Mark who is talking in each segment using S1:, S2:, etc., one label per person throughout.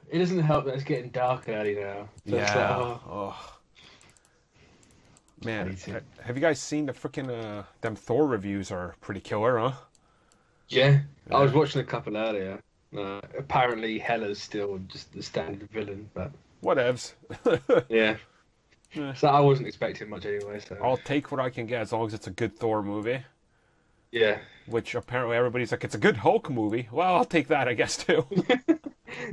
S1: it doesn't help that it's getting dark early now. So it's like,
S2: Yeah.
S1: oh,
S2: Oh man,
S1: hate it.
S2: have you guys seen the freaking them Thor reviews? Are pretty killer, huh?
S1: Yeah, I
S2: Yeah.
S1: was watching a couple earlier. Apparently, Hela's still just the standard villain, but
S2: Whatevs.
S1: yeah.
S2: Eh,
S1: So I wasn't expecting much anyway. So
S2: I'll take what I can get as long as it's a good Thor movie.
S1: yeah,
S2: Which apparently everybody's like, it's a good Hulk movie. Well, I'll take that, I guess too.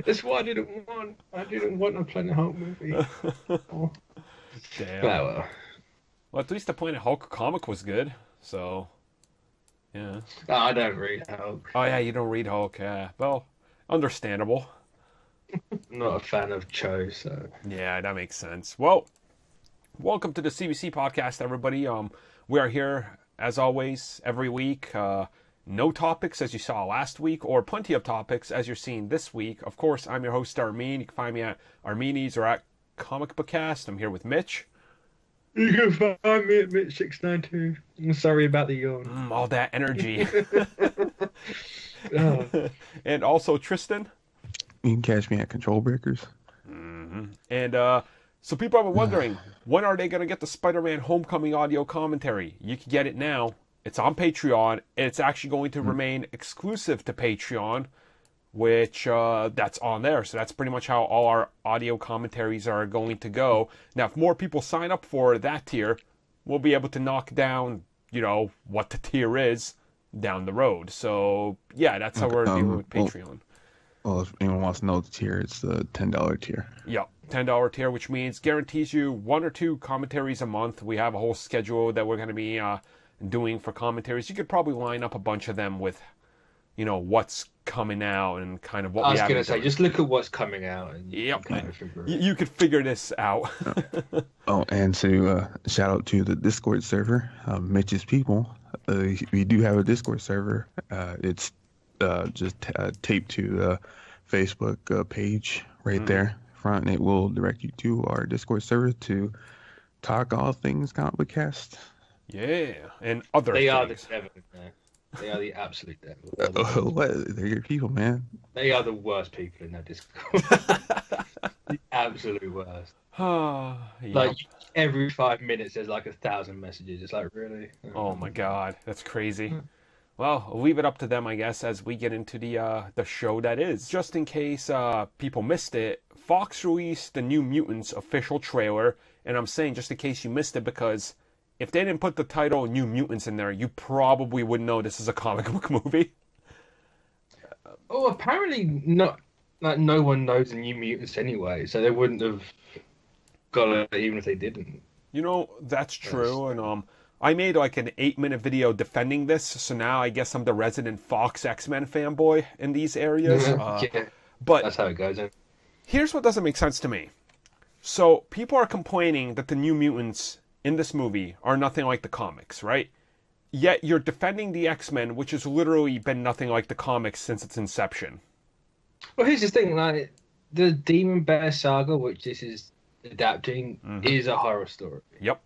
S1: that's what I didn't want. I didn't want a Planet Hulk movie. Oh,
S2: Damn.
S1: well.
S2: Well, at least the Planet Hulk comic was good. So yeah.
S1: I don't read Hulk.
S2: Oh yeah, you don't read Hulk. Yeah. Well, understandable.
S1: I'm not a fan of Cho, so
S2: Yeah, that makes sense. Well, welcome to the CBC podcast, everybody. We are here as always every week. No topics as you saw last week, or plenty of topics as you're seeing this week. Of course, I'm your host Armin. You can find me at Armini's or at Comic Bookcast. I'm here with Mitch.
S1: you can find me at Mitch692. I'm sorry about the yawn.
S2: All that energy,
S1: Oh,
S2: and also Tristan.
S3: You can catch me at Control Breakers.
S2: And so people have been wondering, when are they going to get the Spider-Man Homecoming audio commentary? You can get it now. It's on Patreon, and it's actually going to remain exclusive to Patreon, which that's on there. So that's pretty much how all our audio commentaries are going to go. Now, if more people sign up for that tier, we'll be able to knock down, what the tier is down the road. So, yeah, that's how we're dealing with Patreon.
S3: Well, if anyone wants to know the tier, it's the $10 tier.
S2: Yep, $10 tier, which means guarantees you one or two commentaries a month. We have a whole schedule that we're going to be doing for commentaries. You could probably line up a bunch of them with, what's coming out and kind of what
S1: I
S2: we
S1: was
S2: have.
S1: gonna say, just look at what's coming out, and you
S2: Yep,
S1: can kind of figure it.
S2: you could figure this out.
S3: Oh, and to shout out to the Discord server, Mitch's people. We do have a Discord server. It's just taped to the Facebook page right there front, and it will direct you to our Discord server to talk all things Comic Book Cast.
S2: Yeah, and other
S1: They are the
S2: things.
S1: devil, man. They are the absolute devil.
S3: What? They're your people, man.
S1: They are the worst people in that Discord. The absolute worst.
S2: Yep.
S1: Like every 5 minutes, there's like 1,000 messages. It's like, really?
S2: Oh my God, that's crazy. Well, I'll leave it up to them, I guess, as we get into the show that is. Just in case people missed it, Fox released the New Mutants official trailer, and I'm saying just in case you missed it because if they didn't put the title New Mutants in there, you probably wouldn't know this is a comic book movie.
S1: Oh, apparently not. Like no one knows the New Mutants anyway, so they wouldn't have got it even if they didn't.
S2: That's true, and I made like an 8-minute video defending this, so now I guess I'm the resident Fox X-Men fanboy in these areas.
S1: Yeah,
S2: But
S1: that's how it goes. Then.
S2: here's what doesn't make sense to me. So people are complaining that the New Mutants in this movie are nothing like the comics, right? Yet you're defending the X-Men, which has literally been nothing like the comics since its inception.
S1: Well, here's the thing: like the Demon Bear saga, which this is adapting, is a horror story.
S2: Yep.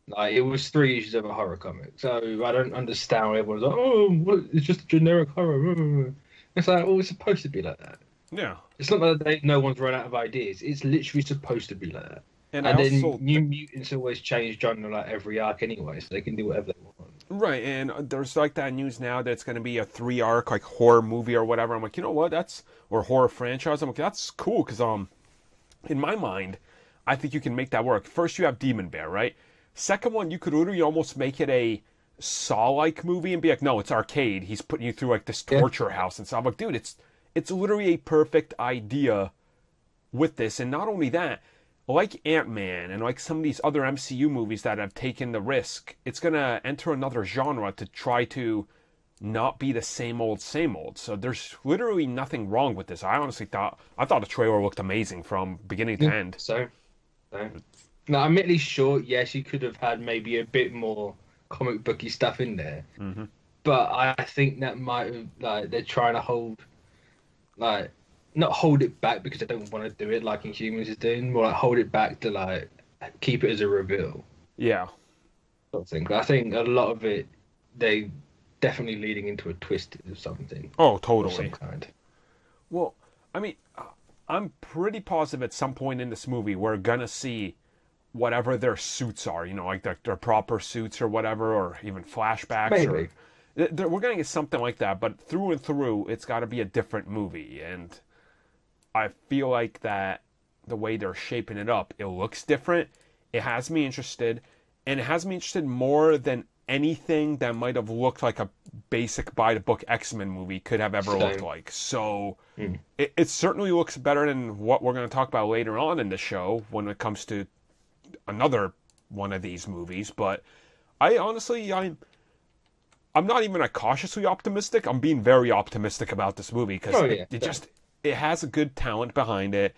S1: Like it was 3 issues of a horror comic, so I don't understand why everyone's like, "Oh, what? It's just a generic horror." It's like, oh, it's supposed to be like that.
S2: Yeah.
S1: It's not that no one's run out of ideas. It's literally supposed to be like that.
S2: And
S1: And
S2: I
S1: then
S2: also
S1: New Mutants always change genre like every arc anyway, so they can do whatever they want.
S2: right, and there's like that news now that it's going to be a 3-arc like horror movie or whatever. I'm like, you know what? Or horror franchise. I'm like, that's cool because in my mind, I think you can make that work. First, you have Demon Bear, right? Second one, you could literally almost make it a Saw-like movie and be like, no, it's arcade. He's putting you through like this torture house and stuff. I'm like, dude, it's literally a perfect idea with this. And not only that, like Ant-Man and like some of these other MCU movies that have taken the risk, it's going to enter another genre to try to not be the same old, same old. So there's literally nothing wrong with this. I thought the trailer looked amazing from beginning to end.
S1: So now, admittedly, sure, yes, you could have had maybe a bit more comic booky stuff in there, but I think that might have like they're trying to hold, like, not hold it back because they don't want to do it like Inhumans is doing, more like hold it back to like keep it as a reveal.
S2: Yeah.
S1: Sort of thing. But I think a lot of it, they definitely leading into a twist of something.
S2: Oh,
S1: Of
S2: totally.
S1: some kind.
S2: Well, I mean, I'm pretty positive at some point in this movie we're gonna see whatever their suits are, like their proper suits or whatever, or even flashbacks.
S1: Maybe.
S2: We're gonna get something like that, but through and through, it's got to be a different movie, and I feel like that the way they're shaping it up, it looks different. It has me interested, and it has me interested more than anything that might have looked like a basic by-the-book X-Men movie could have ever looked like. So it certainly looks better than what we're going to talk about later on in the show when it comes to another one of these movies. But I'm not even cautiously optimistic. I'm being very optimistic about this movie because it has a good talent behind it.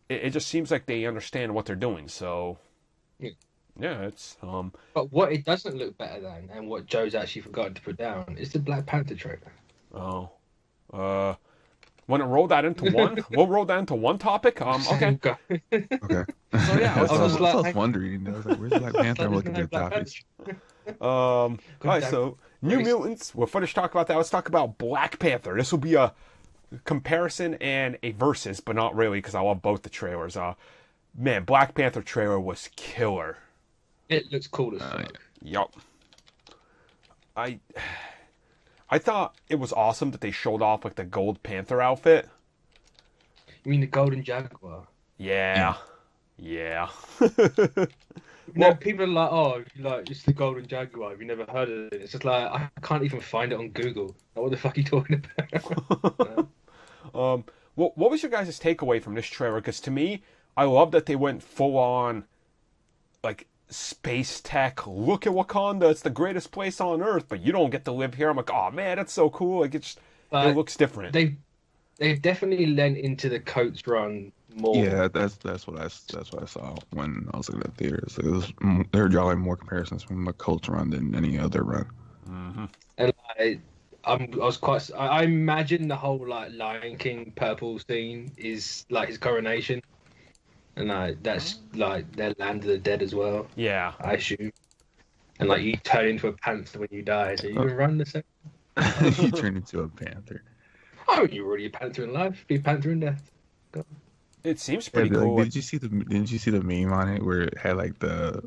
S2: It just seems like they understand what they're doing. So yeah, it's
S1: But what it doesn't look better than, and what Joe's actually forgotten to put down, is the Black Panther trailer.
S2: Want to roll that into one? We'll roll that into one topic. Okay.
S3: Okay.
S2: So yeah,
S3: I was wondering. I was like, "Where's Black Panther?" I'm looking at the topics.
S2: All right. So New Mutants. We'll finish talking about that. Let's talk about Black Panther. This will be a comparison and a versus, but not really because I love both the trailers. Man, Black Panther trailer was killer.
S1: It looks cool as fuck.
S2: Yup. I thought it was awesome that they showed off like the Gold Panther outfit.
S1: You mean the Golden Jaguar?
S2: Yeah.
S1: People are like, "Oh, it's the Golden Jaguar. Have you never heard of it?" It's just like I can't even find it on Google. Like, what the fuck are you talking about?
S2: What was your guys' takeaway from this trailer? Because to me, I love that they went full on, like, space tech. Look at Wakanda; it's the greatest place on Earth, but you don't get to live here. I'm like, oh man, that's so cool. Like, it looks different.
S1: They've definitely lent into the Coates run more.
S3: Yeah, that's what I saw when I was looking at theaters. They were drawing more comparisons from the Coates run than any other run.
S2: Mm-hmm.
S1: And I imagine the whole like Lion King purple scene is like his coronation. And that's like their Land of the Dead as well.
S2: Yeah,
S1: I assume. And like you turn into a panther when you die, so you can run the same.
S3: You turn into a panther.
S1: Oh, you're already a panther in life. Be a panther in death. Go.
S2: It seems pretty cool.
S3: Like, didn't you see the meme on it where it had like the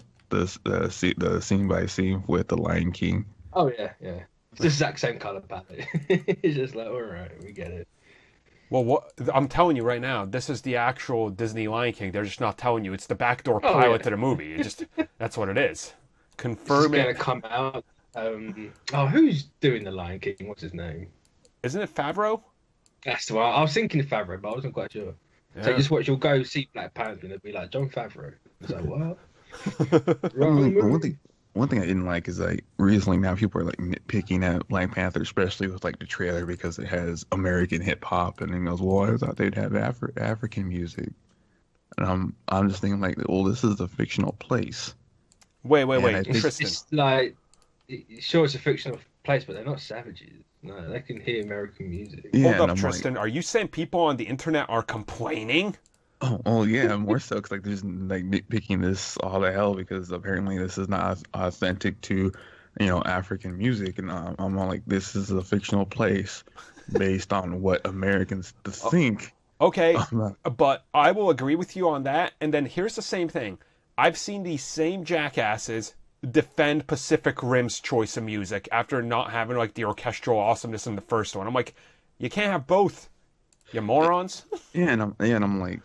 S3: scene by scene with the Lion King?
S1: Oh yeah. It's the exact same color palette. It's just like, all right, we get it.
S2: Well, I'm telling you right now, this is the actual Disney Lion King. They're just not telling you. It's the backdoor pilot to the movie. That's what it is. Confirm
S1: it's going to come out. Who's doing the Lion King? What's his name?
S2: Isn't it Favreau?
S1: That's the one. I was thinking of Favreau, but I wasn't quite sure. Yeah. So just watch. You'll go see Black Panther, and it'll be like Jon Favreau. It's like what?
S3: One thing I didn't like is like recently now people are like nitpicking at Black Panther, especially with like the trailer because it has American hip hop, and then goes, "Well, I thought they'd have African music," and I'm just thinking like, "Well, this is a fictional place."
S2: Wait, Tristan.
S1: It's like, sure, it's a fictional place, but they're not savages. No, they can hear American music.
S2: Yeah, hold up, Tristan. Are you saying people on the internet are complaining?
S3: Oh yeah, more so because like they're just like nitpicking this all to hell because apparently this is not authentic to, African music, and I'm all like, this is a fictional place based on what Americans think.
S2: Okay, but I will agree with you on that. And then here's the same thing: I've seen these same jackasses defend Pacific Rim's choice of music after not having like the orchestral awesomeness in the first one. I'm like, you can't have both, you morons.
S3: Yeah, and I'm like,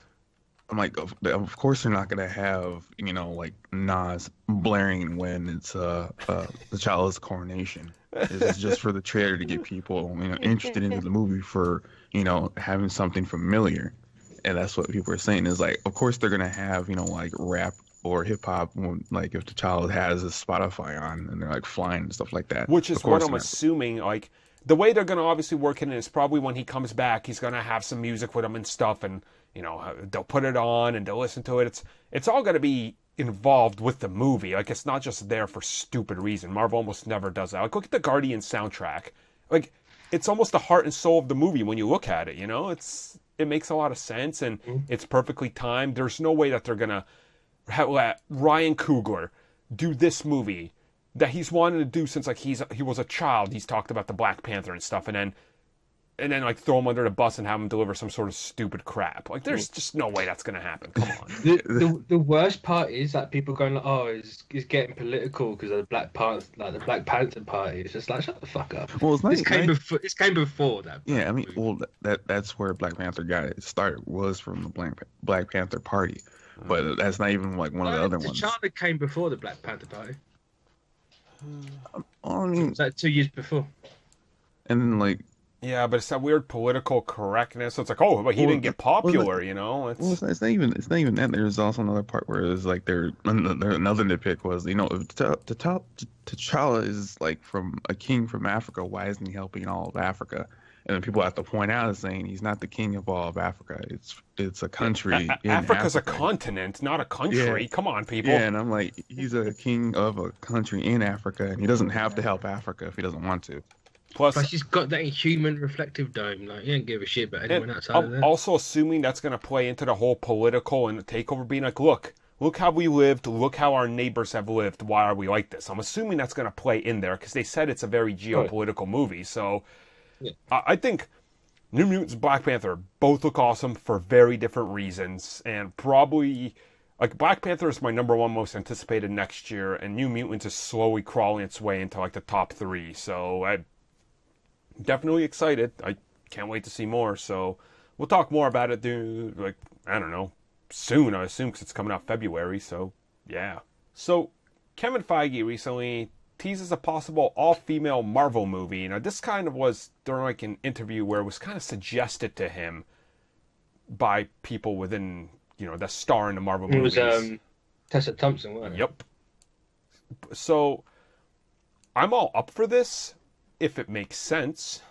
S3: of course they're not gonna have like Nas blaring when it's the child's coronation. This is just for the trailer to get people interested in the movie for having something familiar, and that's what people are saying is like, of course they're gonna have like rap or hip hop, like if the child has a Spotify on and they're like flying and stuff like that.
S2: Which is what I'm assuming. Like the way they're gonna obviously work it in is probably when he comes back, he's gonna have some music with him and stuff, and they'll put it on and they'll listen to it. It's all gonna be involved with the movie. Like it's not just there for stupid reason. Marvel almost never does that. Like look at the Guardians soundtrack. Like it's almost the heart and soul of the movie when you look at it. It makes a lot of sense and it's perfectly timed. There's no way that they're gonna let Ryan Coogler do this movie that he's wanted to do since like he was a child. He's talked about the Black Panther and stuff, and then and then like throw him under the bus and have him deliver some sort of stupid crap. Like there's just no way that's gonna happen. Come on.
S1: The worst part is that people going like, oh, it's getting political because of the Black Panther, like the Black Panther Party. It's just like, shut the fuck up.
S3: Well, it's not,
S1: this came before that.
S3: Yeah, I mean, well, that's where Black Panther got it started, was from the Black Panther Party, but that's not even like one of the other ones.
S1: T'Challa came before the Black Panther Party.
S3: I mean,
S1: it's like 2 years before.
S3: And then like.
S2: Yeah, but it's that weird political correctness. So it's like, oh, but he didn't get popular, you know.
S3: It's not even that. There's also another part where it's like another nitpick was, you know, if T'Challa is like from a king from Africa, why isn't he helping all of Africa? And then people have to point out saying he's not the king of all of Africa. It's a country.
S2: Africa's
S3: Africa.
S2: A continent, not a country. Yeah. Come on, people.
S3: Yeah, and I'm like, he's a king of a country in Africa, and he doesn't have to help Africa if he doesn't want to.
S1: Plus, he's got that human reflective dome. Like, he don't give a shit about anyone outside of that.
S2: Also, assuming that's going to play into the whole political and the takeover, being like, look how we lived, look how our neighbors have lived. Why are we like this? I'm assuming that's going to play in there because they said it's a very geopolitical movie. So, yeah. I think New Mutants and Black Panther both look awesome for very different reasons, and probably. Like, Black Panther is my #1 most anticipated next year, and New Mutants is slowly crawling its way into like the top 3. So I'm definitely excited. I can't wait to see more. So we'll talk more about it, dude. Like, I don't know, soon, I assume, because it's coming out February. So yeah. So Kevin Feige recently teases a possible all-female Marvel movie. Now, this kind of was during like an interview where it was kind of suggested to him by people within, you know, the star in the Marvel movies.
S1: It was Tessa Thompson, wasn't it?
S2: Yep. So I'm all up for this if it makes sense.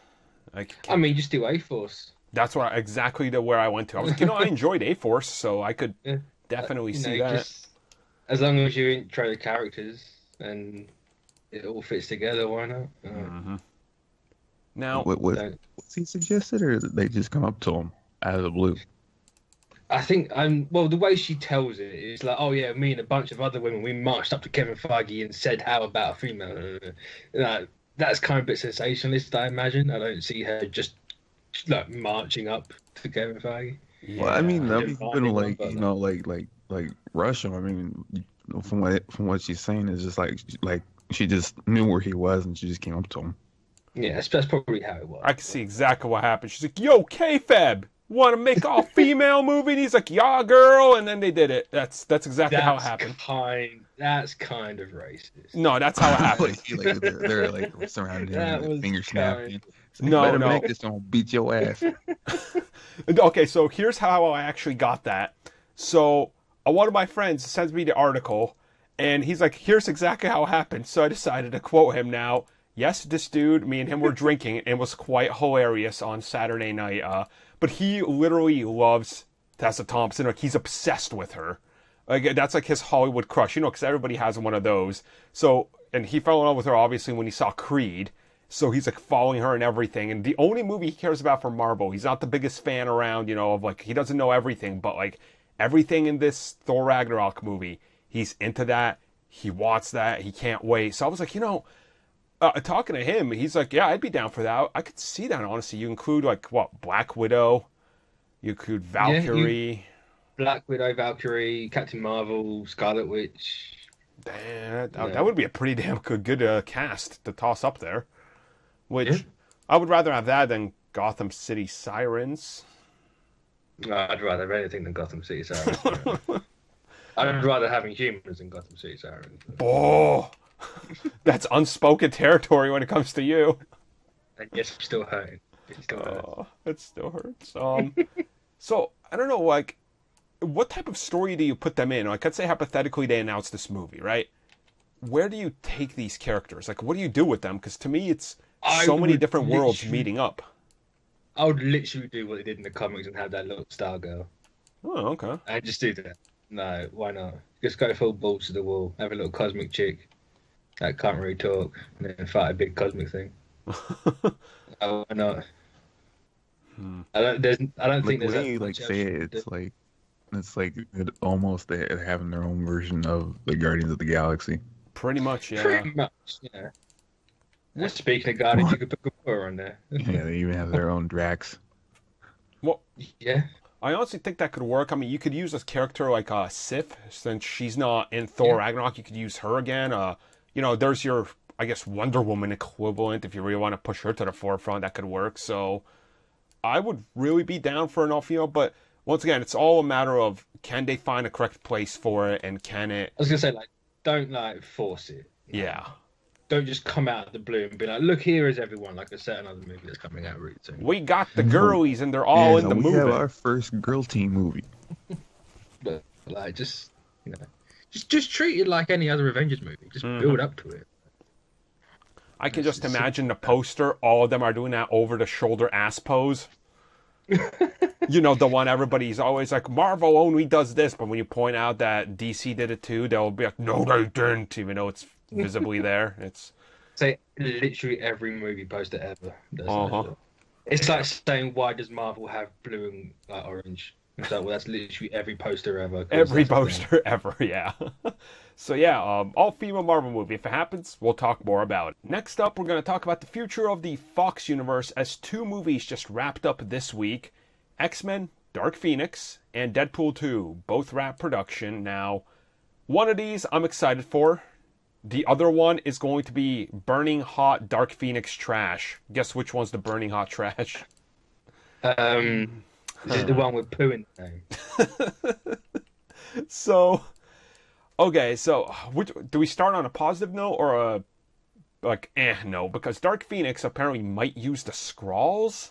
S2: Like,
S1: I mean, just do A-Force.
S2: That's exactly where I went to. I was like, you know, I enjoyed A-Force, so I could definitely see that.
S1: Just, as long as you intro the characters and it all fits together, why not?
S2: Mm-hmm. Now,
S3: was he suggested, or did they just come up to him out of the blue?
S1: I think, well, the way she tells it is like, oh yeah, me and a bunch of other women, we marched up to Kevin Feige and said, how about a female? That's kind of a bit sensationalist, I imagine. I don't see her just like marching up to Kevin Feige.
S3: Yeah. Well, I mean, that'd be like, you know, like Russia. I mean, from what she's saying is just like she just knew where he was and she just came up to him.
S1: Yeah, that's probably how it was.
S2: I can see exactly what happened. She's like, yo, K-Fab, want to make all female movie? And he's like, yeah, girl. And then they did it. That's exactly how it happened.
S1: That's kind of racist.
S2: No, that's how it happened.
S3: like, they're like surrounded him and finger snapping.
S2: No.
S3: Make this don't beat your ass.
S2: Okay, so here's how I actually got that. So one of my friends sends me the article, and he's like, here's exactly how it happened. So I decided to quote him now. Yes, this dude, me and him were drinking, and it was quite hilarious on Saturday night. But he literally loves Tessa Thompson. Like, he's obsessed with her. Like, that's like his Hollywood crush, you know, because everybody has one of those. So, and he fell in love with her, obviously, when he saw Creed. So he's like following her and everything. And the only movie he cares about for Marvel, he's not the biggest fan around, you know, of like, he doesn't know everything, but like everything in this Thor Ragnarok movie, he's into that. He wants that. He can't wait. So I was like, you know, talking to him, he's like, yeah, I'd be down for that. I could see that, honestly. You include, like, what, Black Widow? You include Valkyrie.
S1: Black Widow, Valkyrie, Captain Marvel, Scarlet Witch.
S2: Damn, that would be a pretty damn good cast to toss up there. Which, I would rather have that than Gotham City Sirens.
S1: I'd rather have anything than Gotham City Sirens. I'd rather having humans than Gotham City Sirens.
S2: Oh! That's unspoken territory when it comes to you.
S1: And yes, it's still hurting.
S2: It still hurts. So, I don't know, like, what type of story do you put them in? Like, let's say hypothetically they announce this movie, right? Where do you take these characters? Like, what do you do with them? Because to me, it's so many different worlds meeting up.
S1: I would literally do what they did in the comics and have that little star girl.
S2: Oh, okay.
S1: And just do that. No, why not? Just go full balls to the wall. Have a little cosmic chick that can't really talk, and then fight a big cosmic thing. Why not? I don't think there's
S3: when you like say it, it's like almost they're having their own version of the Guardians of the Galaxy.
S2: Pretty much, yeah.
S1: Pretty much, yeah. Speaking of Guardians, you could put Gamora on there.
S3: Yeah, they even have their own Drax.
S2: Well,
S1: Yeah.
S2: I honestly think that could work. I mean, you could use this character like Sif, since she's not in Thor Ragnarok. You could use her again. There's your, I guess, Wonder Woman equivalent. If you really want to push her to the forefront, that could work. So I would really be down for an all-female, but once again, it's all a matter of can they find a correct place for it, and can it...
S1: I was gonna say, like, don't force it.
S2: Yeah.
S1: Don't just come out of the blue and be like, look, here is everyone, like a certain other movie that's coming out really soon.
S2: We got the girlies, and they're all in the movie.
S3: We have our first girl team movie.
S1: But like, just treat it like any other Avengers movie. Just build up to it.
S2: I can just imagine the poster. All of them are doing that over-the-shoulder ass pose. The one everybody's always like, Marvel only does this, but when you point out that DC did it too, they'll be like, no, they didn't, even though it's visibly there. It's
S1: literally every movie poster ever does that. It's like saying, why does Marvel have blue and orange? It's like, well, that's literally every poster ever.
S2: Every poster ever, yeah. So yeah, all-female Marvel movie. If it happens, we'll talk more about it. Next up, we're going to talk about the future of the Fox universe, as 2 movies just wrapped up this week. X-Men, Dark Phoenix, and Deadpool 2, both wrapped production. Now, one of these I'm excited for. The other one is going to be burning hot Dark Phoenix trash. Guess which one's the burning hot trash?
S1: Is it the one with poo in the name?
S2: So, okay, so do we start on a positive note or a no? Because Dark Phoenix apparently might use the Skrulls.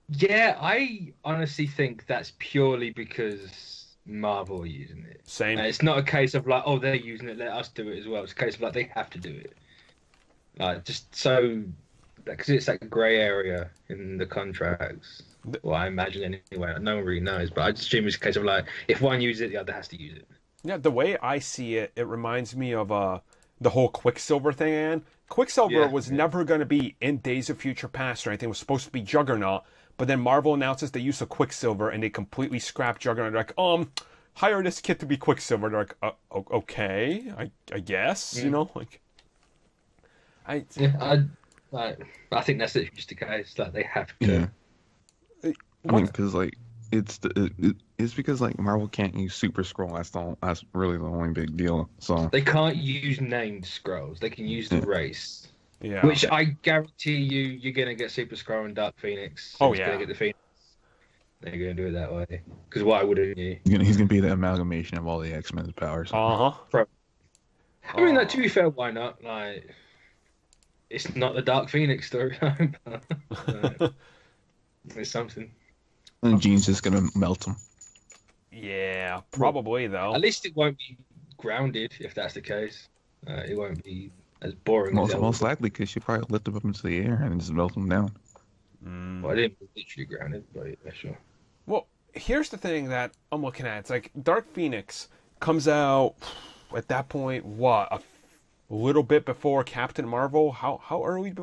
S1: Yeah, I honestly think that's purely because Marvel are using it.
S2: Same.
S1: It's not a case of like, oh, they're using it, let us do it as well. It's a case of like, they have to do it. Just so, because it's like a grey area in the contracts. Well, I imagine anyway. No one really knows, but I just assume it's a case of like, if one uses it, the other has to use it.
S2: Yeah, the way I see it, it reminds me of the whole Quicksilver thing, and Quicksilver was never going to be in Days of Future Past or anything. It was supposed to be Juggernaut, but then Marvel announces the use of Quicksilver, and they completely scrap Juggernaut. They're like, hire this kid to be Quicksilver. They're like, okay, I guess,
S1: I think that's just the case. Like, they have to.
S3: Yeah. I mean, because like it's because like Marvel can't use Super Skrull. That's really the only big deal. So
S1: they can't use named Skrulls. They can use the race.
S2: Yeah.
S1: Which I guarantee you're gonna get Super Skrull and Dark Phoenix.
S2: Oh
S1: yeah. Gonna get the Phoenix. They're gonna do it that way. Because why wouldn't you?
S3: He's gonna be the amalgamation of all the X-Men's powers.
S2: I
S1: mean, like, to be fair, why not? Like, it's not the Dark Phoenix storyline, but it's something.
S3: And Jean's just gonna melt him.
S2: Yeah, probably though.
S1: At least it won't be grounded if that's the case. It won't be as boring.
S3: Most likely, because she probably lift him up into the air and just melt him down.
S1: Well, I didn't literally grounded, but yeah, sure.
S2: Well, here's the thing that I'm looking at. It's like Dark Phoenix comes out at that point. What, a little bit before Captain Marvel? How early?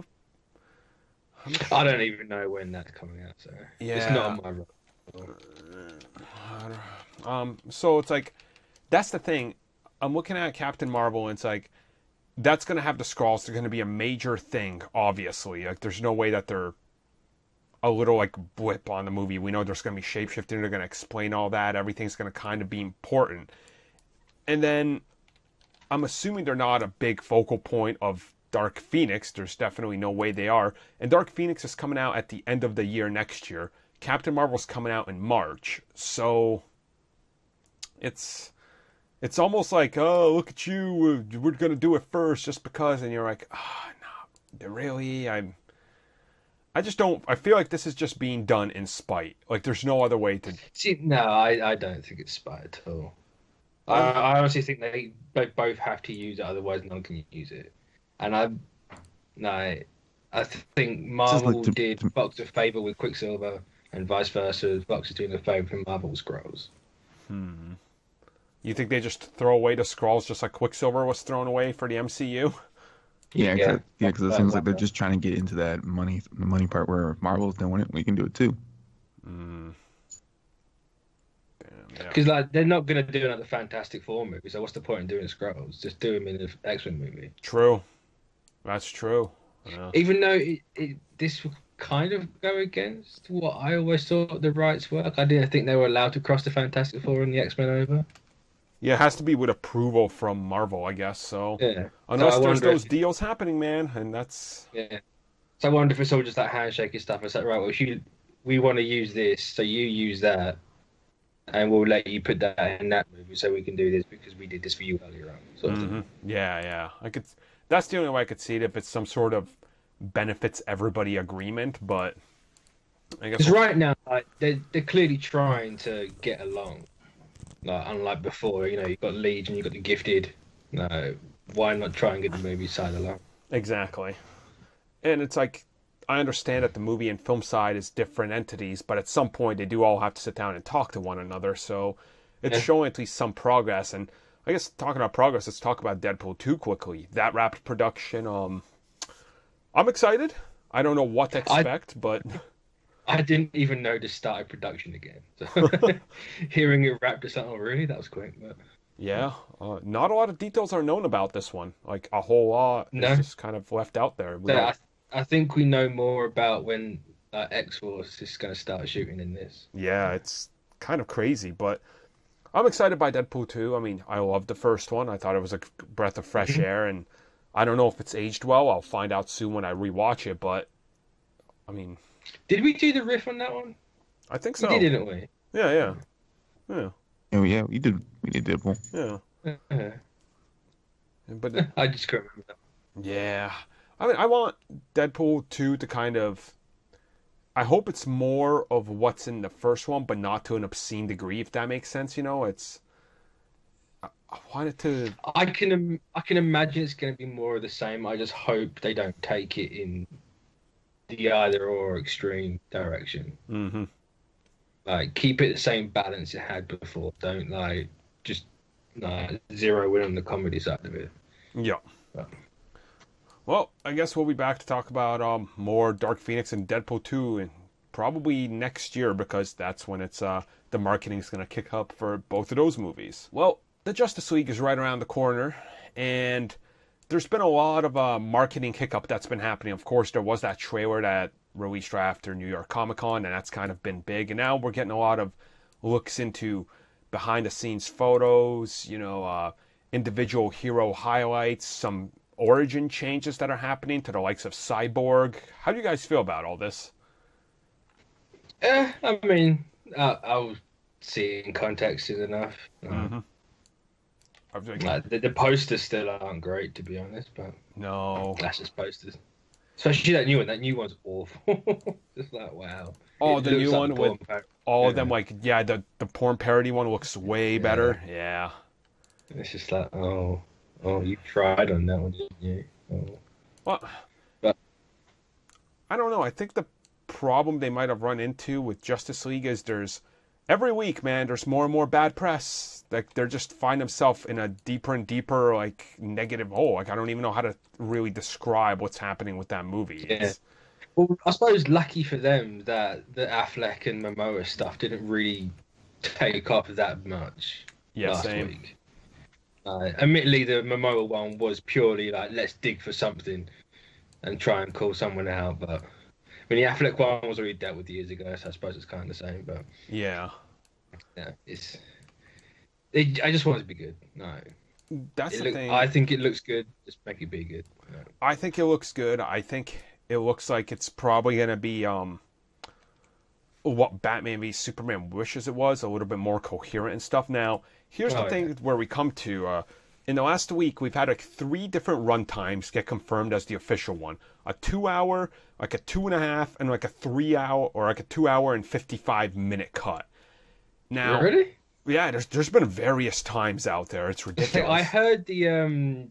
S1: I don't even know when that's coming out, so it's not on my radar.
S2: So it's like, that's the thing. I'm looking at Captain Marvel, and it's like, that's going to have the Skrulls. They're going to be a major thing, obviously. Like, there's no way that they're a little, like, blip on the movie. We know there's going to be shapeshifting. They're going to explain all that. Everything's going to kind of be important. And then, I'm assuming they're not a big focal point of Dark Phoenix. There's definitely no way they are. And Dark Phoenix is coming out at the end of the year next year. Captain Marvel's coming out in March. So it's almost like, oh, look at you, we're going to do it first just because. And you're like, no, really? I just don't, I feel like this is just being done in spite. Like, there's no other way to...
S1: See, no, I don't think it's spite at all. I honestly think they both have to use it, otherwise no one can use it. And I think Marvel did Fox a favor with Quicksilver, and vice versa. Fox is doing a favor for Marvel Skrulls.
S2: You think they just throw away the Skrulls just like Quicksilver was thrown away for the MCU?
S3: Yeah, because it seems like they're just trying to get into that the money part where Marvel's doing it. We can do it too.
S1: Because like, they're not going to do another Fantastic Four movie, so what's the point in doing Skrulls? Just do them in the X-Men movie.
S2: True. That's true.
S1: Even though this would kind of go against what I always thought the rights were. I didn't think they were allowed to cross the Fantastic Four and the X-Men over.
S2: Yeah, it has to be with approval from Marvel, I guess. So
S1: Yeah.
S2: unless
S1: so
S2: there's those deals happening, man, and that's
S1: yeah. So I wonder if it's all just that handshaking stuff. It's like, right, well, if we want to use this, so you use that, and we'll let you put that in that movie, so we can do this because we did this for you earlier on. Sort of thing.
S2: yeah, yeah. I could. That's the only way I could see it if it's some sort of benefits everybody agreement. But I guess
S1: Because right now, like, they're clearly trying to get along. Like, unlike before, you've got Legion, you've got the Gifted. No, why not try and get the movie side along?
S2: exactly. And it's like I understand that the movie and film side is different entities, but at some point they do all have to sit down and talk to one another. So it's showing at least some progress. And I guess talking about progress, let's talk about Deadpool 2 quickly. That wrapped production. I'm excited. I don't know what to expect, but
S1: I didn't even know this started production again. So hearing it wrapped, it's like, oh, really? That was quick. But...
S2: yeah, not a lot of details are known about this one. Like a whole lot is just kind of left out there.
S1: I think we know more about when X-Force is going to start shooting in this.
S2: Yeah, it's kind of crazy, but I'm excited by Deadpool 2. I mean, I loved the first one. I thought it was a breath of fresh air, and I don't know if it's aged well. I'll find out soon when I rewatch it, but I mean...
S1: Did we do the riff on that one?
S2: I think so.
S1: We did, didn't we?
S2: Yeah.
S3: Oh yeah, we did Deadpool.
S2: Yeah. But
S1: I just couldn't remember that.
S2: Yeah. I mean, I want Deadpool 2 to kind of... I hope it's more of what's in the first one, but not to an obscene degree, if that makes sense, It's... I want it to...
S1: I can imagine it's going to be more of the same. I just hope they don't take it in the either-or extreme direction.
S2: Mm-hmm.
S1: Like, keep it the same balance it had before. Don't, just zero in on the comedy side of it.
S2: Yeah. Well, I guess we'll be back to talk about more Dark Phoenix and Deadpool 2 and probably next year, because that's when it's the marketing's going to kick up for both of those movies. Well, the Justice League is right around the corner, and there's been a lot of marketing hiccup that's been happening. Of course, there was that trailer that released right after New York Comic Con, and that's kind of been big. And now we're getting a lot of looks into behind-the-scenes photos, individual hero highlights, some origin changes that are happening to the likes of Cyborg. How do you guys feel about all this?
S1: I mean, I'll see it in context is enough. The posters still aren't great, to be honest, but
S2: no,
S1: that's just posters. Especially that new one. That new one's awful. Just like, wow.
S2: Oh, the new one with all of them, the porn parody one looks way better. Yeah.
S1: It's just like, oh, you tried on that one, didn't you? Oh.
S2: Well,
S1: but
S2: I don't know. I think the problem they might have run into with Justice League is every week, man, there's more and more bad press. Like, they're just find themselves in a deeper and deeper, negative hole. I don't even know how to really describe what's happening with that movie.
S1: Yeah. Well, I suppose lucky for them that the Affleck and Momoa stuff didn't really take off that much last week. Admittedly, the Momoa one was purely let's dig for something and try and call someone out. But the Affleck one was already dealt with years ago, so I suppose it's kind of the same. But
S2: yeah,
S1: I just want it to be good. No,
S2: that's the thing.
S1: I think it looks good. Just make it be good. No.
S2: I think it looks good. I think it looks like it's probably gonna be what Batman v Superman wishes it was, a little bit more coherent and stuff. Now, here's the thing where we come to. In the last week, we've had 3 different run times get confirmed as the official one. A 2-hour, a 2.5, and a 3-hour, or a 2-hour and 55-minute cut. Now,
S1: really?
S2: Yeah, there's been various times out there. It's ridiculous.
S1: I heard the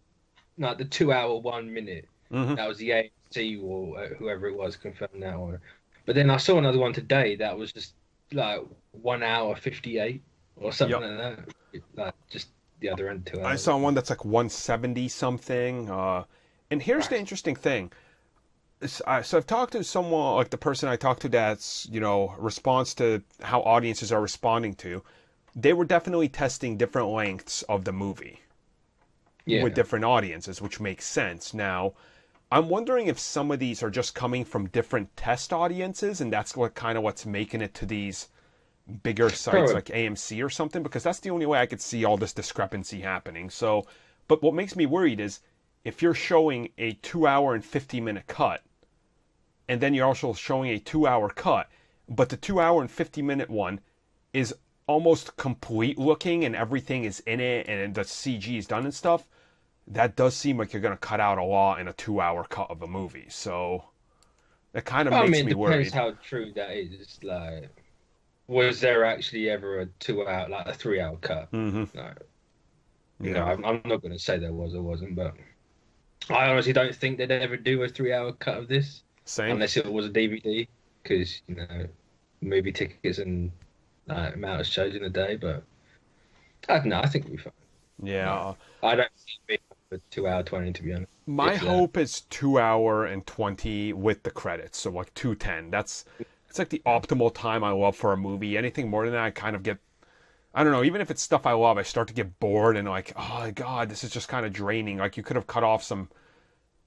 S1: 2-hour 1 minute.
S2: Mm-hmm.
S1: That was the AMC or whoever it was confirmed that one. But then I saw another one today that was just 1 hour 58 or something like that. Just the other end 2 hours.
S2: I saw one that's 170 something. And here's the interesting thing. So I've talked to someone, the person I talked to that's, responds to how audiences are responding to. They were definitely testing different lengths of the movie with different audiences, which makes sense. Now, I'm wondering if some of these are just coming from different test audiences, and that's what's making it to these bigger sites like AMC or something, because that's the only way I could see all this discrepancy happening. So, but what makes me worried is if you're showing a 2 hour and 50-minute cut, and then you're also showing a 2 hour cut, but the 2 hour and 50-minute one is almost complete looking and everything is in it and the CG is done and stuff, that does seem like you're going to cut out a lot in a 2 hour cut of a movie. So that kind of makes me worried.
S1: It depends how true that is. Like, was there actually ever a 2 hour, like a 3 hour cut?
S2: Mm-hmm.
S1: No. You know, I'm not going to say there was or wasn't, but I honestly don't think they'd ever do a 3 hour cut of this.
S2: Same.
S1: Unless it was a DVD, because, you know, movie tickets and amount of shows in a day, but I don't know, I think we'll be fine.
S2: Yeah.
S1: I don't see it being for 2 hour 20, to be honest.
S2: My hope is 2 hour and 20 with the credits, so like 2:10. It's like the optimal time I love for a movie. Anything more than that, I kind of get, I don't know, even if it's stuff I love, I start to get bored and like, oh my God, this is just kind of draining. Like you could have cut off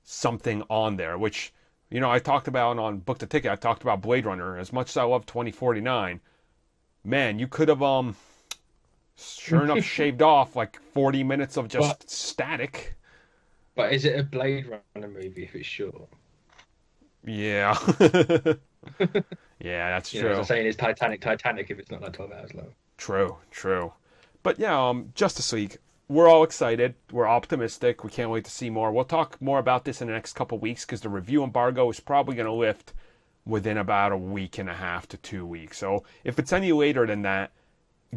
S2: something on there, which, you know, I talked about on Book the Ticket, I talked about Blade Runner. As much as I love 2049, man, you could have, sure enough, shaved off like 40 minutes of just static.
S1: But is it a Blade Runner movie if it's short?
S2: Yeah. Yeah, that's true.
S1: As I'm saying, it's Titanic if it's not like 12 hours long.
S2: True. But yeah, Justice League, we're all excited. We're optimistic. We can't wait to see more. We'll talk more about this in the next couple of weeks because the review embargo is probably going to lift within about a week and a half to 2 weeks. So if it's any later than that,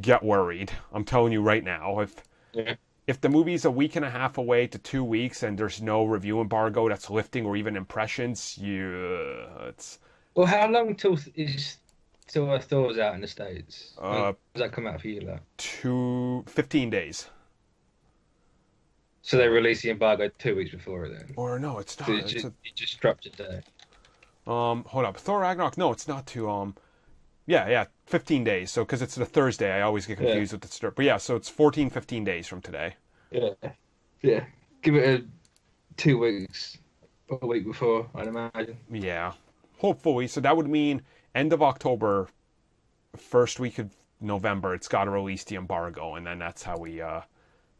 S2: get worried. I'm telling you right now. If the movie's a week and a half away to 2 weeks and there's no review embargo that's lifting or even impressions, it's...
S1: Well, how long till Thor's out in the States? When does that come out for you, like?
S2: 15 days.
S1: So they release the embargo 2 weeks before it then?
S2: Or no, it's not.
S1: It just dropped today.
S2: Hold up. Thor Ragnarok, no, it's not too, yeah, 15 days. So, because it's the Thursday, I always get confused with the start. But yeah, so it's 15 days from today.
S1: Yeah. Give it 2 weeks, a week before, I'd imagine.
S2: Yeah. Hopefully. So that would mean end of October, first week of November, it's got to release the embargo. And then that's how we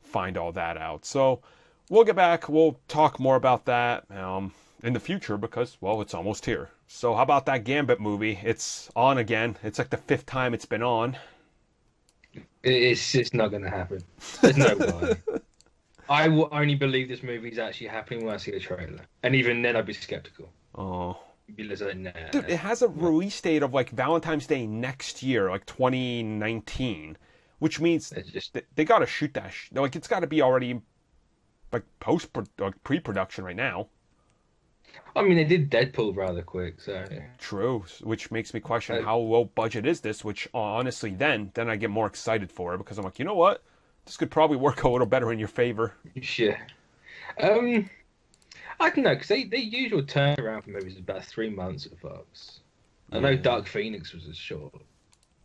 S2: find all that out. So we'll get back. We'll talk more about that in the future because, well, it's almost here. So how about that Gambit movie? It's on again. It's like the 5th time it's been on.
S1: It's just not going to happen. There's no way. I will only believe this movie is actually happening when I see a trailer. And even then I'd be skeptical.
S2: Oh.
S1: Be like, nah.
S2: Dude, it has a release date of like Valentine's Day next year, like 2019, which means they got to shoot that. Like it's got to be already like pre-production right now.
S1: I mean, they did Deadpool rather quick, so...
S2: True, which makes me question how low budget is this, which honestly then I get more excited for it, because I'm like, you know what? This could probably work a little better in your favor.
S1: Yeah. I don't know, because their usual turnaround for movies is about 3 months at Fox. I know Dark Phoenix was as short,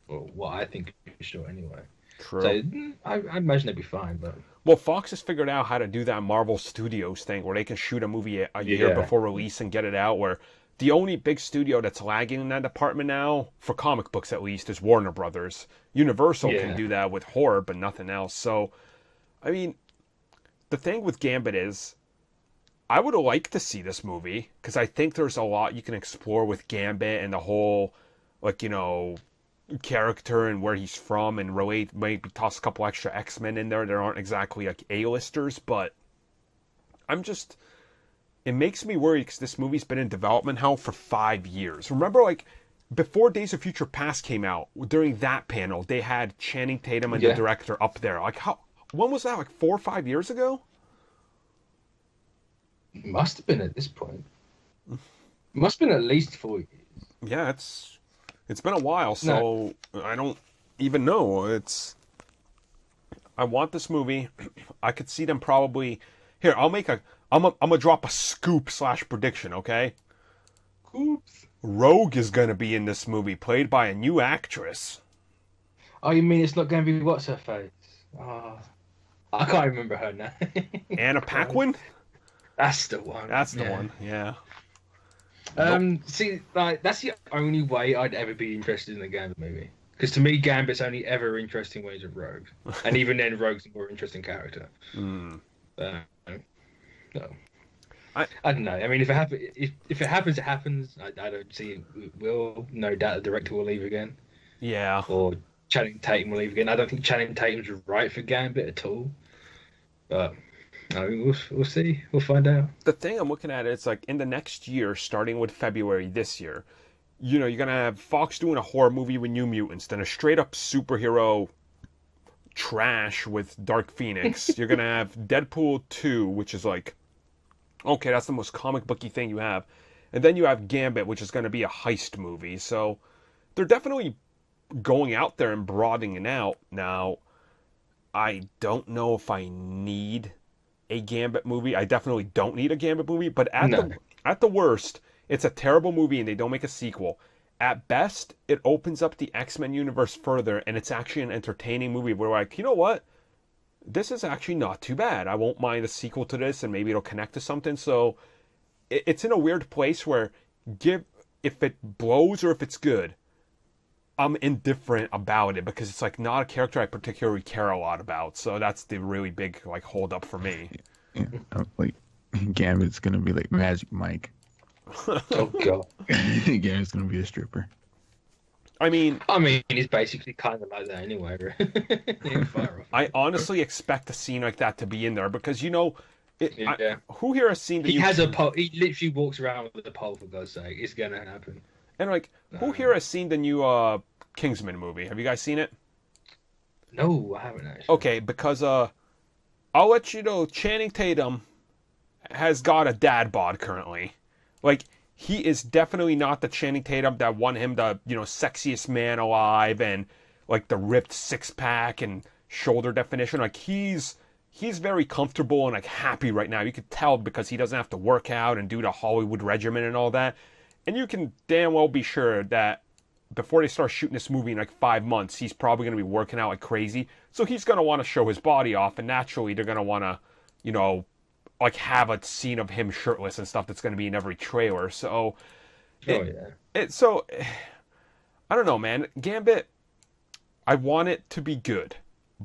S1: or what I think is short anyway.
S2: True.
S1: So I imagine they'd be fine, but...
S2: Well, Fox has figured out how to do that Marvel Studios thing where they can shoot a movie a year before release and get it out, where the only big studio that's lagging in that department now, for comic books at least, is Warner Brothers. Universal can do that with horror, but nothing else. So, I mean, the thing with Gambit is, I would like to see this movie, because I think there's a lot you can explore with Gambit and the whole, like, you know... character and where he's from, and relate, maybe toss a couple extra X-Men in there that aren't exactly like A-listers, but it makes me worried because this movie's been in development hell for 5 years. Remember, like, before Days of Future Past came out, during that panel, they had Channing Tatum and the director up there. Like, when was that, like 4 or 5 years ago?
S1: Must have been at this point. Must have been at least 4 years.
S2: Yeah, It's been a while, so I don't even know. I want this movie. I could see them probably... Here, I'm gonna drop a scoop / prediction, okay?
S1: Oops.
S2: Rogue is gonna be in this movie, played by a new actress.
S1: Oh, you mean it's not gonna be what's her face? Oh, I can't remember her now.
S2: Anna Paquin?
S1: That's the one.
S2: That's the one. Yeah.
S1: See, like that's the only way I'd ever be interested in a Gambit movie. Because to me, Gambit's only ever interesting ways of Rogue, and even then, Rogue's a more interesting character.
S2: Mm.
S1: No. I don't know. I mean, if it happens, it happens. I don't see it will. No doubt the director will leave again.
S2: Yeah.
S1: Or Channing Tatum will leave again. I don't think Channing Tatum's right for Gambit at all. But I mean, we'll see. We'll find out.
S2: The thing I'm looking at is like in the next year, starting with February this year, you're gonna have Fox doing a horror movie with New Mutants, then a straight up superhero trash with Dark Phoenix. You're gonna have Deadpool 2, which is like, okay, that's the most comic booky thing you have. And then you have Gambit, which is going to be a heist movie. So they're definitely going out there and broadening it out. Now, I don't know if I need a Gambit movie. I definitely don't need a Gambit movie. But at the worst, it's a terrible movie and they don't make a sequel. At best, it opens up the X-Men universe further and it's actually an entertaining movie where we're like, you know what? This is actually not too bad. I won't mind a sequel to this and maybe it'll connect to something. So it's in a weird place where if it blows or if it's good, I'm indifferent about it because it's like not a character I particularly care a lot about. So that's the really big like hold up for me.
S3: Yeah, like Gambit's gonna be like Magic Mike.
S1: Oh god.
S3: Gambit's gonna be a stripper.
S2: I mean,
S1: he's basically kind of like that anyway.
S2: I honestly expect a scene like that to be in there because who here has seen the?
S1: He has a pole. He literally walks around with a pole. For God's sake, it's gonna happen.
S2: And like, who here has seen the new Kingsman movie? Have you guys seen it?
S1: No, I haven't actually.
S2: Okay, because I'll let you know, Channing Tatum has got a dad bod currently. Like, he is definitely not the Channing Tatum that won him the, sexiest man alive and, like, the ripped six-pack and shoulder definition. Like, he's very comfortable and, like, happy right now. You could tell because he doesn't have to work out and do the Hollywood regimen and all that. And you can damn well be sure that before they start shooting this movie in, like, 5 months, he's probably going to be working out like crazy. So he's going to want to show his body off, and naturally they're going to want to, like have a scene of him shirtless and stuff that's going to be in every trailer. So, I don't know, man. Gambit, I want it to be good,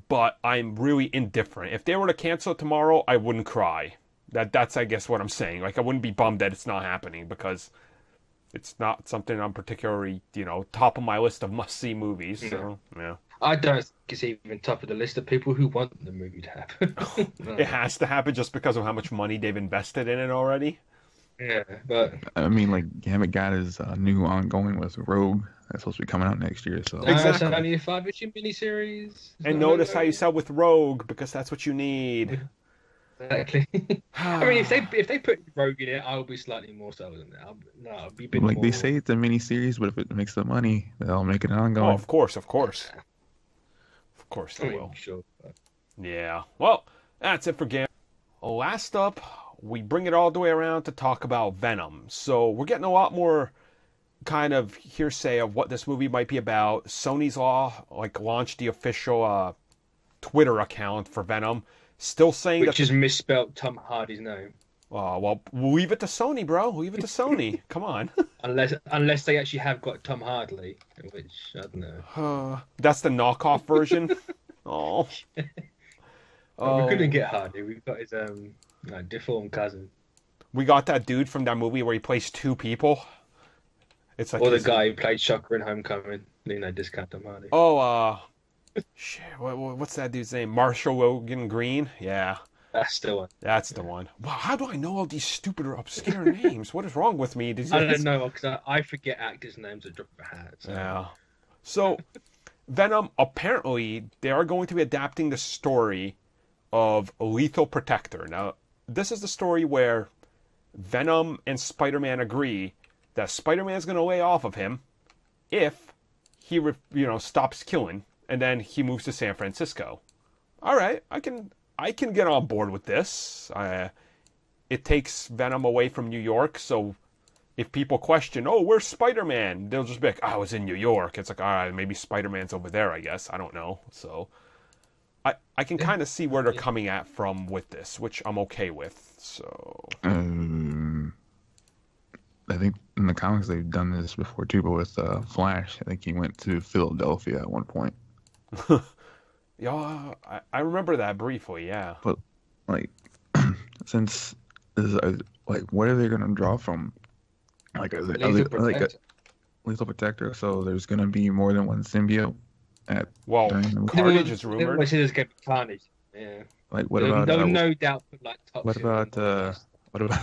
S2: but I'm really indifferent. If they were to cancel it tomorrow, I wouldn't cry. That's I guess what I'm saying. Like I wouldn't be bummed that it's not happening because it's not something I'm particularly, top of my list of must-see movies. So, yeah.
S1: I don't think it's even top of the list of people who want the movie to happen.
S2: It has to happen just because of how much money they've invested in it already.
S1: Yeah, but
S3: I mean, like Gambit got his new ongoing with Rogue that's supposed to be coming out next year. So
S2: Exactly.
S1: It's only a 5-issue miniseries.
S2: And notice how you said with Rogue because that's what you need.
S1: Exactly. I mean, if they put Rogue in it, I'll be slightly more so than that. I'll be a bit
S3: like
S1: more...
S3: they say it's a miniseries, but if it makes the money, they'll make it ongoing.
S2: Oh, of course. Of course they will.
S1: Sure.
S2: Yeah. Well, that's it for Gambit. Last up, we bring it all the way around to talk about Venom. So we're getting a lot more kind of hearsay of what this movie might be about. Sony's launched the official Twitter account for Venom. Still saying
S1: Which is misspelled Tom Hardy's name.
S2: Well, leave it to Sony, bro. Leave it to Sony. Come on.
S1: Unless they actually have got Tom Hardy, which I don't know.
S2: That's the knockoff version. Oh.
S1: We couldn't get Hardy. We've got his deformed cousin.
S2: We got that dude from that movie where he plays two people. It's like
S1: the guy who played Shocker in Homecoming. Discount Tom Hardy.
S2: Shit, what's that dude's name? Marshall Logan Green? Yeah.
S1: That's the one.
S2: That's the one. Wow, how do I know all these stupid or obscure names? What is wrong with me?
S1: I don't know, because I forget actors' names at drop of a hat. So.
S2: Yeah. So, Venom, apparently, they are going to be adapting the story of Lethal Protector. Now, this is the story where Venom and Spider-Man agree that Spider-Man is going to lay off of him if he, stops killing, and then he moves to San Francisco. All right, I can get on board with this. It takes Venom away from New York, so if people question, where's Spider-Man? They'll just be like, I was in New York. It's like, all right, maybe Spider-Man's over there, I guess. I don't know. So, I can kind of see where they're coming at from with this, which I'm okay with. So
S3: I think in the comics they've done this before too, but with Flash, I think he went to Philadelphia at one point.
S2: Yeah, I remember that briefly. Yeah,
S3: But like, since this is, like, what are they gonna draw from? Like,
S1: Lethal Protector.
S3: Lethal Protector. So there's gonna be more than one symbiote
S2: well,
S3: during the movie.
S2: Carnage is rumored.
S1: They say there's going to be Carnage. Yeah.
S3: Like, what about
S1: They'll no doubt put like
S3: what
S1: toxin
S3: about
S1: on the list.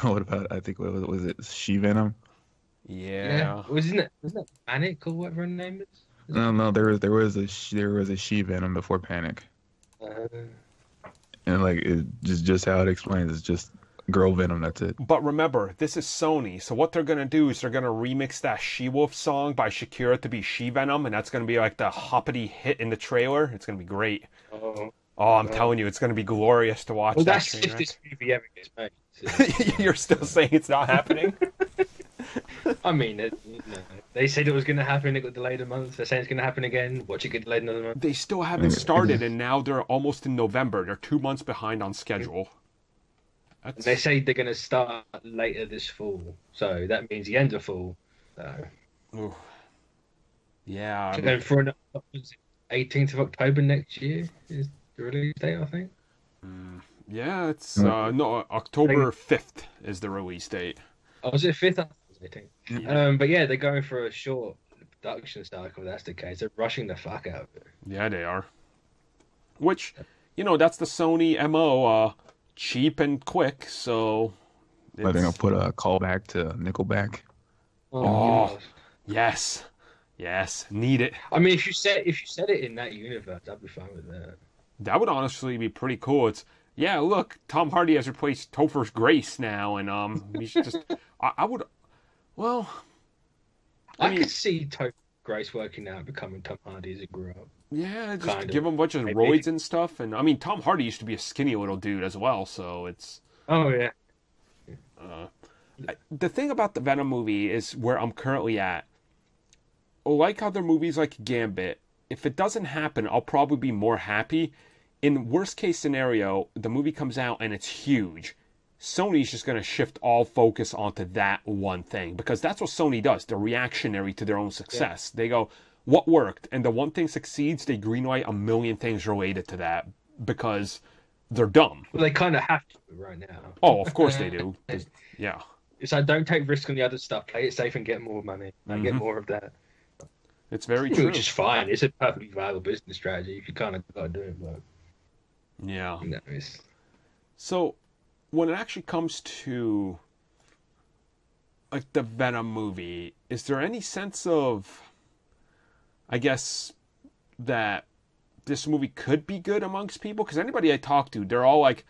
S3: what about I think what was it She-Venom?
S2: Yeah.
S1: Wasn't it Manic or whatever her name is?
S3: No, there was a She-Venom before Panic,
S1: Uh,
S3: and like it just how it explains, it's just girl Venom. That's it.
S2: But remember, this is Sony, so what they're gonna do is they're gonna remix that She-Wolf song by Shakira to be She-Venom, and that's gonna be like the hoppity hit in the trailer. It's gonna be great.
S1: oh,
S2: Oh, I'm telling you, it's gonna be glorious to watch.
S1: well,
S2: that
S1: that's
S2: train
S1: if
S2: wreck.
S1: this movie ever gets made. So,
S2: You're still saying it's not happening?
S1: I mean, they said it was going to happen. It got delayed a month. They're saying it's going to happen again. Watch it get delayed another month.
S2: They still haven't started, and now they're almost in November. They're 2 months behind on schedule.
S1: And they say they're going to start later this fall, so that means the end of fall.
S2: Ooh. Yeah. I mean,
S1: And for an 18th of October next year is the release date, I think.
S2: yeah, it's no, October 5th is the release date.
S1: Oh, was it 5th? I thought it was 18th.
S2: Yeah.
S1: But yeah, they're going for a short production cycle. That's the case. They're rushing the fuck out of it.
S2: Yeah, they are. Which, that's the Sony MO, cheap and quick, so...
S3: Are they gonna put a callback to Nickelback?
S2: Oh, yes. Yes, need it.
S1: I mean, if you set it in that universe, I'd be fine with that.
S2: That would honestly be pretty cool. It's, yeah, look, Tom Hardy has replaced Topher Grace now, and we should just... I would... Well...
S1: I
S2: mean,
S1: could see Topher Grace working out, becoming Tom Hardy as he grew up.
S2: yeah, just
S1: kind
S2: give
S1: of.
S2: him a bunch of
S1: Maybe.
S2: roids and stuff. And, I mean, Tom Hardy used to be a skinny little dude as well, so it's...
S1: Oh yeah.
S2: The thing about the Venom movie is where I'm currently at. Like other movies like Gambit, if it doesn't happen, I'll probably be more happy. In worst case scenario, the movie comes out and it's huge. Sony's just going to shift all focus onto that one thing, because that's what Sony does. They're reactionary to their own success. Yeah. They go, what worked? And the one thing succeeds, they greenlight a million things related to that because they're dumb.
S1: Well, they kind of have to right now.
S2: Oh, of course they do. Yeah.
S1: It's like, don't take risk on the other stuff. Play it safe and get more money. Like, get more of that.
S2: It's very true.
S1: Which is fine. It's a perfectly viable business strategy if you kind of got to do it. But
S2: yeah.
S1: So
S2: when it actually comes to like the Venom movie, is there any sense of, I guess, that this movie could be good amongst people? Because anybody I talk to, they're all like,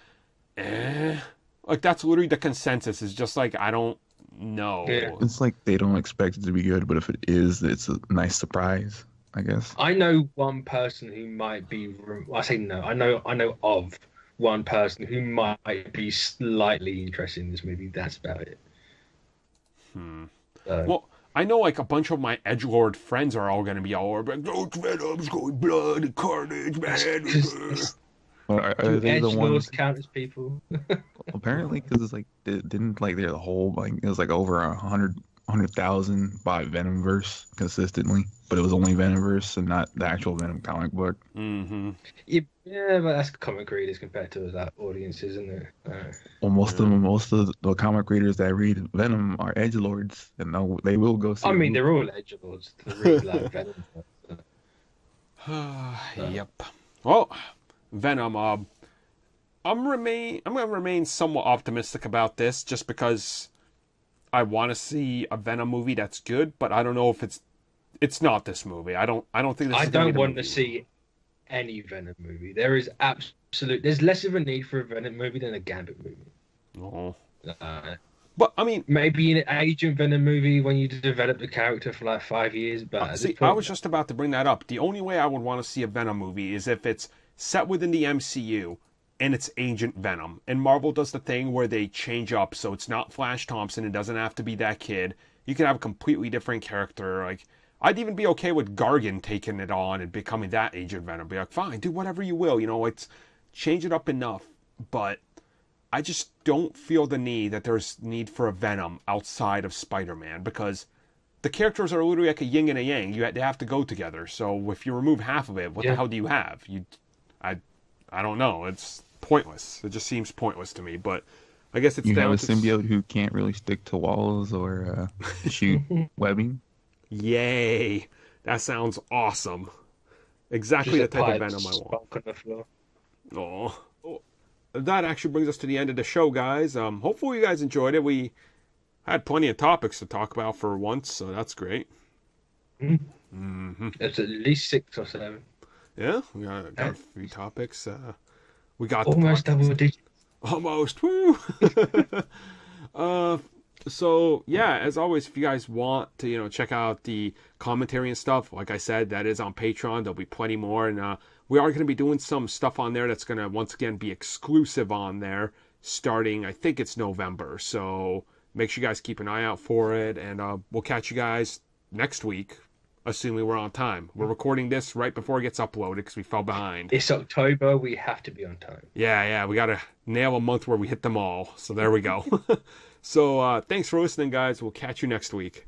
S2: eh. Like, that's literally the consensus, is just like, I don't know.
S1: Yeah.
S3: It's like they don't expect it to be good, but if it is, it's a nice surprise, I guess.
S1: I know one person who might be. I say no. I know of one person who might be slightly interested in this movie. That's about it.
S2: Well, I know like a bunch of my edgelord friends are all going to be all over, like, oh, Venom's going blood and carnage, man.
S3: Are they the ones
S1: count as people?
S3: apparently? Because it's like didn't like they're the whole, like it was like over 100,000 by Venomverse consistently, but it was only Venomverse and not the actual Venom comic book.
S2: Mm-hmm.
S1: Yeah, but that's comic readers compared to that audience, isn't it?
S3: Well, most of the comic readers that read Venom are edgelords, and they will go see.
S1: I mean, they're all edgelords to read like Venom.
S2: Yep. Well, Venom. I'm gonna remain somewhat optimistic about this, just because I want to see a Venom movie that's good, but I don't know if it's not this movie. I don't think this.
S1: I
S2: is
S1: don't want to see any Venom movie. There's less of a need for a Venom movie than a Gambit movie.
S2: Oh.
S1: But I mean, maybe an Agent Venom movie when you develop the character for like 5 years. But
S2: see, I was just about to bring that up. The only way I would want to see a Venom movie is if it's set within the MCU and it's Agent Venom. And Marvel does the thing where they change up, so it's not Flash Thompson. It doesn't have to be that kid. You can have a completely different character. Like, I'd even be okay with Gargan taking it on and becoming that Agent Venom. Be like, fine, do whatever you will. You know, it's change it up enough. But I just don't feel the need that there's need for a Venom outside of Spider-Man, because the characters are literally like a yin and a yang. They have to go together. So if you remove half of it, what the hell do you have? I don't know. It's pointless. It just seems pointless to me. But I guess it's
S3: You
S2: down
S3: have a
S2: to
S3: symbiote who can't really stick to walls or shoot webbing.
S2: Yay! That sounds awesome. Exactly the type of Venom I want. Oh, that actually brings us to the end of the show, guys. Hopefully you guys enjoyed it. We had plenty of topics to talk about for once, so that's great.
S1: It's at least 6 or 7.
S2: Yeah, we got a few topics. We got
S1: almost double digits.
S2: Almost, woo! So yeah, as always, if you guys want to, check out the commentary and stuff, like I said, that is on Patreon. There'll be plenty more, and we are going to be doing some stuff on there that's going to once again be exclusive on there, starting I think it's November. So make sure you guys keep an eye out for it, and we'll catch you guys next week, assuming we're on time. We're recording this right before it gets uploaded because we fell behind.
S1: It's October. We have to be on time.
S2: Yeah, we got to nail a month where we hit them all. So there we go. So thanks for listening, guys. We'll catch you next week.